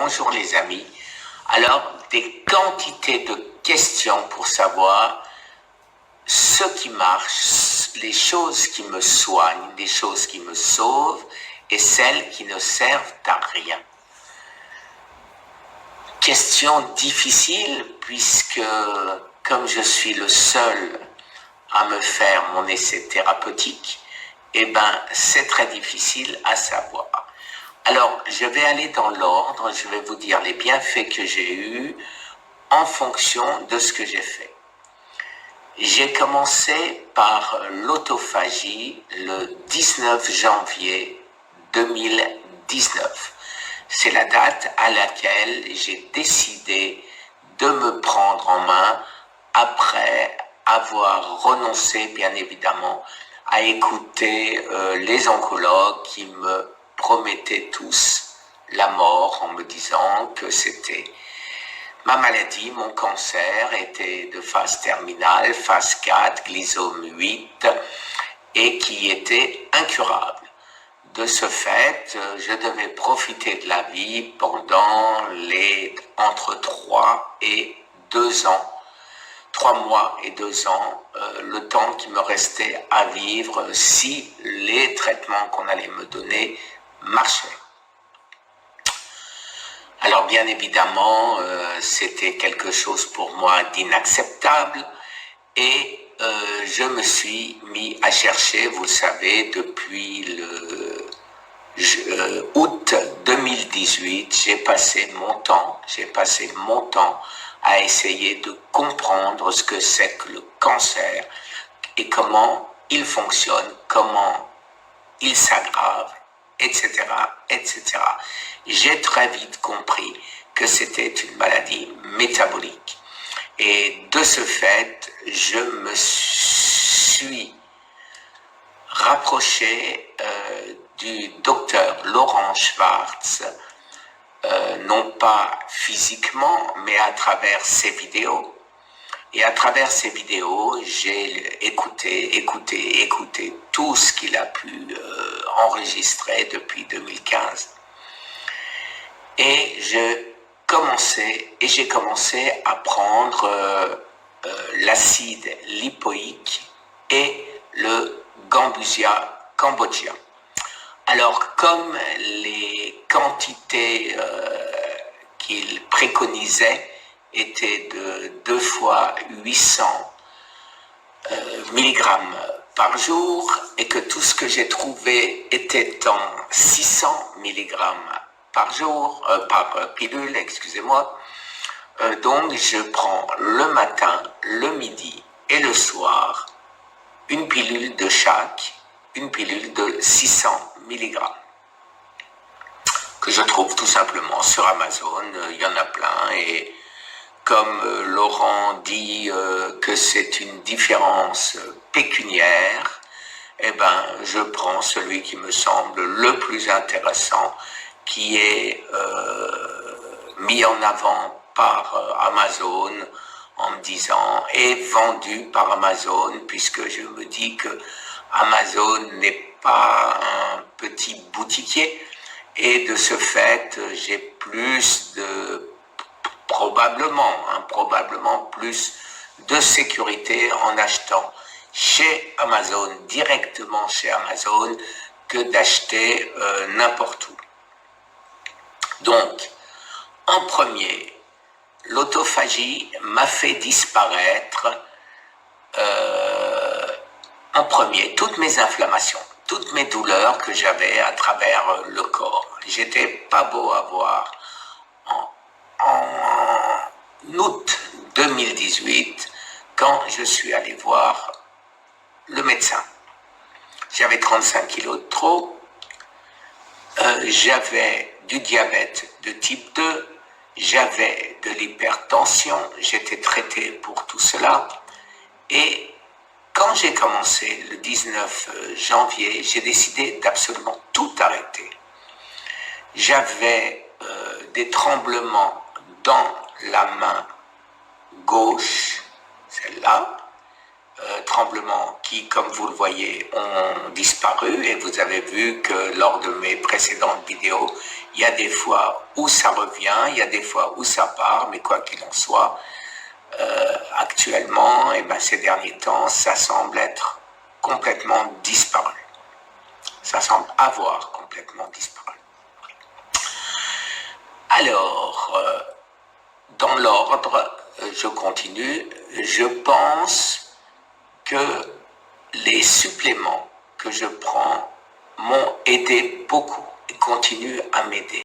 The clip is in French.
bonjour les amis. Alors, des quantités de questions pour savoir ce qui marche, les choses qui me soignent, les choses qui me sauvent et celles qui ne servent à rien. Question difficile puisque comme je suis le seul à me faire mon essai thérapeutique, c'est très difficile à savoir. Alors, je vais aller dans l'ordre, je vais vous dire les bienfaits que j'ai eus en fonction de ce que j'ai fait. J'ai commencé par l'autophagie le 19 janvier 2019. C'est la date à laquelle j'ai décidé de me prendre en main après avoir renoncé, bien évidemment, à écouter les oncologues qui me promettaient tous la mort en me disant que c'était ma maladie, mon cancer était de phase terminale, phase 4, glycome 8, et qui était incurable. De ce fait, je devais profiter de la vie pendant entre 3 et 2 ans. 3 mois et 2 ans, le temps qui me restait à vivre si les traitements qu'on allait me donner marchaient. Alors bien évidemment, c'était quelque chose pour moi d'inacceptable et je me suis mis à chercher, vous le savez, depuis le août 2018, j'ai passé mon temps à essayer de comprendre ce que c'est que le cancer et comment il fonctionne, comment il s'aggrave, etc., etc. J'ai très vite compris que c'était une maladie métabolique. Et de ce fait, je me suis rapproché du docteur Laurent Schwartz, non pas physiquement, mais à travers ses vidéos. Et à travers ces vidéos, j'ai écouté tout ce qu'il a pu enregistrer depuis 2015. Et j'ai commencé à prendre l'acide lipoïque et le Gambusia cambodgien. Alors, comme les quantités qu'il préconisait étaient de 2 fois 800 mg par jour et que tout ce que j'ai trouvé était en 600 mg par jour, par pilule, excusez-moi. Donc, je prends le matin, le midi et le soir une pilule de chaque, une pilule de 600 mg que je trouve tout simplement sur Amazon. Il y en a plein et comme Laurent dit que c'est une différence pécuniaire, je prends celui qui me semble le plus intéressant, qui est mis en avant par Amazon en me disant est vendu par Amazon, puisque je me dis que Amazon n'est pas un petit boutiquier et de ce fait j'ai plus de probablement plus de sécurité en achetant chez Amazon, directement chez Amazon, que d'acheter n'importe où. Donc, en premier, l'autophagie m'a fait disparaître en premier toutes mes inflammations, toutes mes douleurs que j'avais à travers le corps. J'étais pas beau à voir en août 2018 quand je suis allé voir le médecin. J'avais 35 kilos de trop, j'avais du diabète de type 2, j'avais de l'hypertension, j'étais traité pour tout cela et quand j'ai commencé le 19 janvier, j'ai décidé d'absolument tout arrêter. J'avais des tremblements dans la main gauche, celle-là, tremblements qui, comme vous le voyez, ont disparu. Et vous avez vu que lors de mes précédentes vidéos, il y a des fois où ça revient, il y a des fois où ça part, mais quoi qu'il en soit, actuellement, et ces derniers temps, ça semble être complètement disparu. Ça semble avoir complètement disparu. Alors, dans l'ordre, je continue. Je pense que les suppléments que je prends m'ont aidé beaucoup et continuent à m'aider.